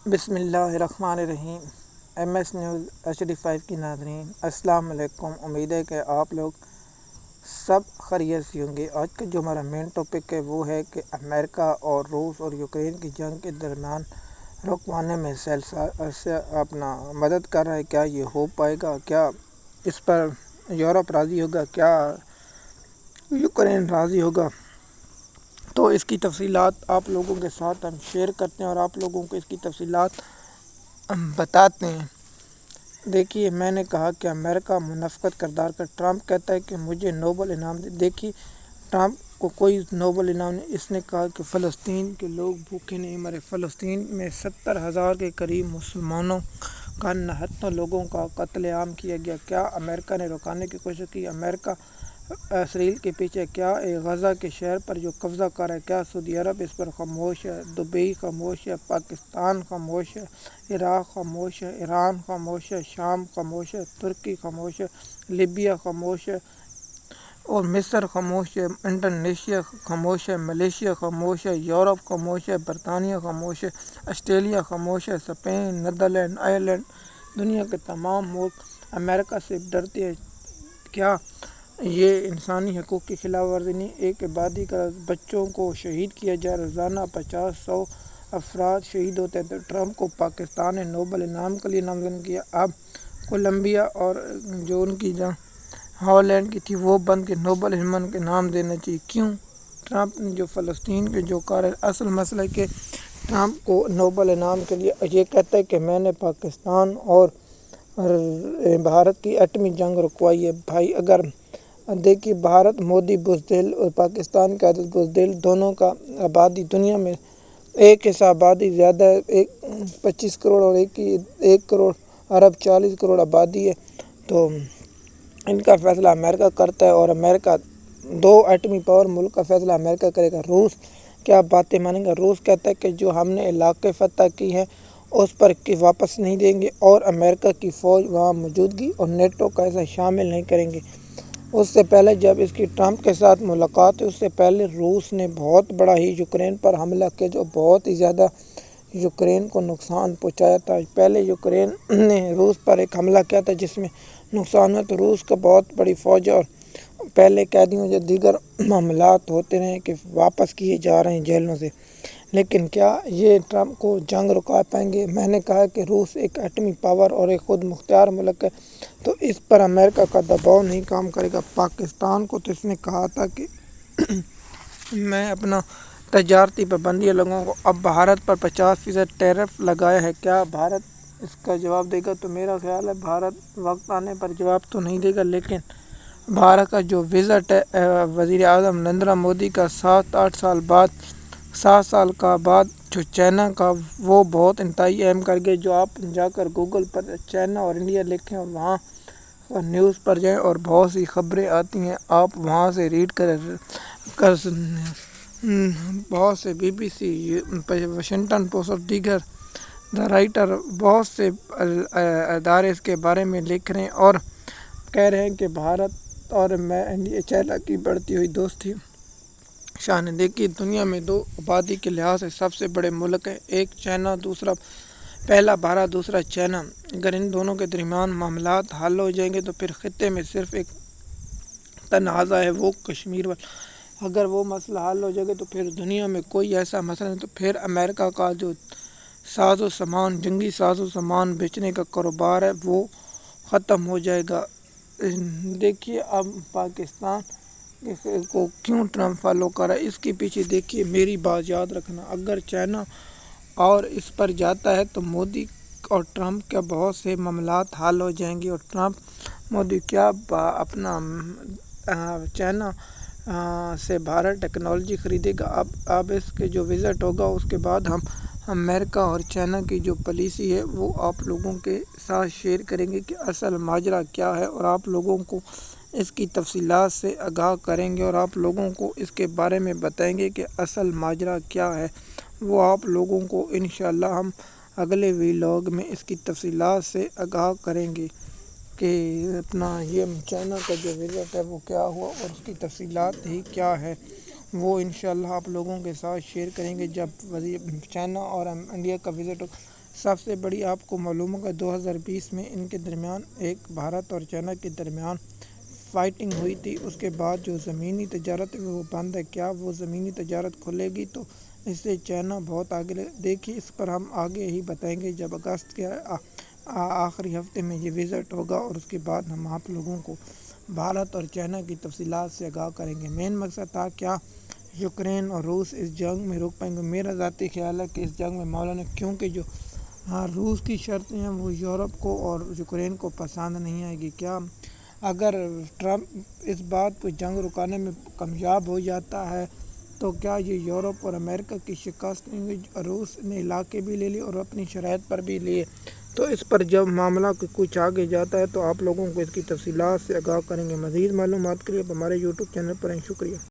بسم اللہ الرحمن الرحیم۔ ایم ایس نیوز HD5 کی ناظرین السلام علیکم۔ امید ہے کہ آپ لوگ سب خیریت سے ہوں گے۔ آج کا جو ہمارا مین ٹاپک ہے وہ ہے کہ امریکہ اور روس اور یوکرین کی جنگ کے درمیان رکوانے میں سے اپنا مدد کر رہا ہے۔ کیا یہ ہو پائے گا؟ کیا اس پر یورپ راضی ہوگا؟ کیا یوکرین راضی ہوگا؟ تو اس کی تفصیلات آپ لوگوں کے ساتھ ہم شیئر کرتے ہیں اور آپ لوگوں کو اس کی تفصیلات ہم بتاتے ہیں۔ دیکھیے، میں نے کہا کہ امریکہ منافقت کردار کا ٹرمپ کہتا ہے کہ مجھے نوبل انعام دے۔ دیکھیے، ٹرمپ کو کوئی نوبل انعام نہیں۔ اس نے کہا کہ فلسطین کے لوگ بھوکے نہیں مرے۔ فلسطین میں 70,000 کے قریب مسلمانوں کا 69 لوگوں کا قتل عام کیا گیا۔ کیا امریکہ نے رکانے کی کوشش کی؟ امریکہ اسرائیل کے پیچھے کیا غزہ کے شہر پر جو قبضہ کر ہے؟ کیا سعودی عرب اس پر خاموش ہے؟ دبئی خاموش ہے؟ پاکستان خاموش ہے؟ عراق خاموش ہے؟ ایران خاموش ہے؟ شام خاموش ہے؟ ترکی خاموش ہے؟ لیبیا خاموش ہے اور مصر خاموش ہے؟ انڈونیشیا خاموش ہے؟ ملیشیا خاموش ہے؟ یورپ خاموش ہے؟ برطانیہ خاموش ہے؟ آسٹریلیا خاموش ہے؟ اسپین، نیدرلینڈ، آئرلینڈ، دنیا کے تمام ملک امریکہ سے ڈرتے ہیں۔ کیا یہ انسانی حقوق کی خلاف ورزی نہیں؟ ایک عبادی کا بچوں کو شہید کیا جائے، روزانہ 50-100 افراد شہید ہوتے ہیں، تو ٹرمپ کو پاکستان نے نوبل انعام کے لیے نامزد کیا۔ اب کولمبیا اور جو ان کی ہالینڈ کی تھی وہ بند کے نوبل انعام کے نام دینا چاہیے۔ کیوں؟ ٹرمپ نے جو فلسطین کے جو اصل مسئلہ کہ ٹرمپ کو نوبل انعام کے لیے یہ کہتا ہے کہ میں نے پاکستان اور بھارت کی ایٹمی جنگ رکوائی ہے۔ بھائی، اگر دیکھیے، بھارت مودی بزدل اور پاکستان کا بزدل دونوں کا آبادی دنیا میں ایک حصہ آبادی زیادہ ہے، 25 کروڑ اور 1 کروڑ ارب 40 کروڑ آبادی ہے، تو ان کا فیصلہ امریکہ کرتا ہے اور امریکہ 2 ایٹمی پاور ملک کا فیصلہ امریکہ کرے گا۔ روس کیا باتیں مانیں گا؟ روس کہتا ہے کہ جو ہم نے علاقے فتح کی ہیں اس پر واپس نہیں دیں گے اور امریکہ کی فوج وہاں موجودگی اور نیٹو کا ایسا شامل نہیں کریں گے۔ اس سے پہلے جب اس کی ٹرمپ کے ساتھ ملاقات ہوئی، اس سے پہلے روس نے بہت بڑا ہی یوکرین پر حملہ کیا، جو بہت ہی زیادہ یوکرین کو نقصان پہنچایا تھا۔ پہلے یوکرین نے روس پر ایک حملہ کیا تھا جس میں نقصان ہوا، تو روس کا بہت بڑی فوج ہے اور پہلے قیدیوں جو دیگر معاملات ہوتے رہے کہ واپس کیے جا رہے ہیں جیلوں سے، لیکن کیا یہ ٹرمپ کو جنگ رکا پائیں گے؟ میں نے کہا کہ روس ایک ایٹمی پاور اور ایک خود مختار ملک ہے، تو اس پر امریکہ کا دباؤ نہیں کام کرے گا۔ پاکستان کو تو اس نے کہا تھا کہ میں اپنا تجارتی پابندیاں لگاؤں گا۔ اب بھارت پر 50% ٹیرف لگایا ہے۔ کیا بھارت اس کا جواب دے گا؟ تو میرا خیال ہے بھارت وقت آنے پر جواب تو نہیں دے گا، لیکن بھارت کا جو وزٹ ہے وزیر اعظم نریندر مودی کا 7 سال کا بعد جو چائنا کا، وہ بہت انتہائی اہم کر گئے۔ جو آپ جا کر گوگل پر چائنا اور انڈیا لکھیں اور وہاں نیوز پر جائیں اور بہت سی خبریں آتی ہیں، آپ وہاں سے ریڈ کر بہت سے BBC، واشنگٹن پوسٹ اور دیگر رائٹر بہت سے ادارے اس کے بارے میں لکھ رہے ہیں اور کہہ رہے ہیں کہ بھارت اور چائنا کی بڑھتی ہوئی دوستی شان ہے۔ دیکھیے، دنیا میں 2 آبادی کے لحاظ سے سب سے بڑے ملک ہیں، ایک چائنا، پہلا بھارت، دوسرا چائنا۔ اگر ان دونوں کے درمیان معاملات حل ہو جائیں گے تو پھر خطے میں صرف ایک تنازع ہے، وہ کشمیر والا۔ اگر وہ مسئلہ حل ہو جائے گا تو پھر دنیا میں کوئی ایسا مسئلہ نہیں، تو پھر امریکہ کا جو جنگی ساز و سامان بیچنے کا کاروبار ہے وہ ختم ہو جائے گا۔ دیکھیے، اب پاکستان کو کیوں ٹرمپ فالو کر رہا ہے، اس کے پیچھے دیکھیے، میری بات یاد رکھنا، اگر چائنا اور اس پر جاتا ہے تو مودی اور ٹرمپ کے بہت سے معاملات حل ہو جائیں گے اور مودی کیا اپنا چائنا سے بھارت ٹیکنالوجی خریدے گا۔ اب اس کے جو وزٹ ہوگا اس کے بعد ہم امریکہ اور چائنا کی جو پالیسی ہے وہ آپ لوگوں کے ساتھ شیئر کریں گے کہ اصل ماجرا کیا ہے، اور آپ لوگوں کو اس کی تفصیلات سے آگاہ کریں گے اور آپ لوگوں کو اس کے بارے میں بتائیں گے کہ اصل ماجرا کیا ہے۔ وہ آپ لوگوں کو انشاءاللہ ہم اگلے ویلاگ میں اس کی تفصیلات سے آگاہ کریں گے کہ اپنا یہ چائنا کا جو وزٹ ہے وہ کیا ہوا اور اس کی تفصیلات ہی کیا ہے، وہ انشاءاللہ آپ لوگوں کے ساتھ شیئر کریں گے جب چائنا اور انڈیا کا وزٹ ہو۔ سب سے بڑی آپ کو معلوم ہوگا 2020 میں ان کے درمیان ایک بھارت اور چائنا کے درمیان فائٹنگ ہوئی تھی۔ اس کے بعد جو زمینی تجارت ہے وہ بند ہے۔ کیا وہ زمینی تجارت کھلے گی تو اس سے چائنا بہت آگے دیکھیے، اس پر ہم آگے ہی بتائیں گے جب اگست کے آخری ہفتے میں یہ وزٹ ہوگا، اور اس کے بعد ہم آپ لوگوں کو بھارت اور چائنا کی تفصیلات سے آگاہ کریں گے۔ مین مقصد تھا کیا یوکرین اور روس اس جنگ میں روک پائیں گے؟ میرا ذاتی خیال ہے کہ اس جنگ میں مولانا، کیونکہ جو روس کی شرطیں ہیں وہ یورپ کو اور یوکرین کو پسند نہیں آئے گی۔ کیا اگر ٹرمپ اس بات پہ جنگ رکانے میں کامیاب ہو جاتا ہے تو کیا یہ یورپ اور امریکہ کی شکست نہیں ہوئی؟ روس نے علاقے بھی لے لیے اور اپنی شرائط پر بھی لیے، تو اس پر جب معاملہ کچھ آگے جاتا ہے تو آپ لوگوں کو اس کی تفصیلات سے آگاہ کریں گے۔ مزید معلومات کے لیے ہمارے یوٹیوب چینل پر ہیں۔ شکریہ۔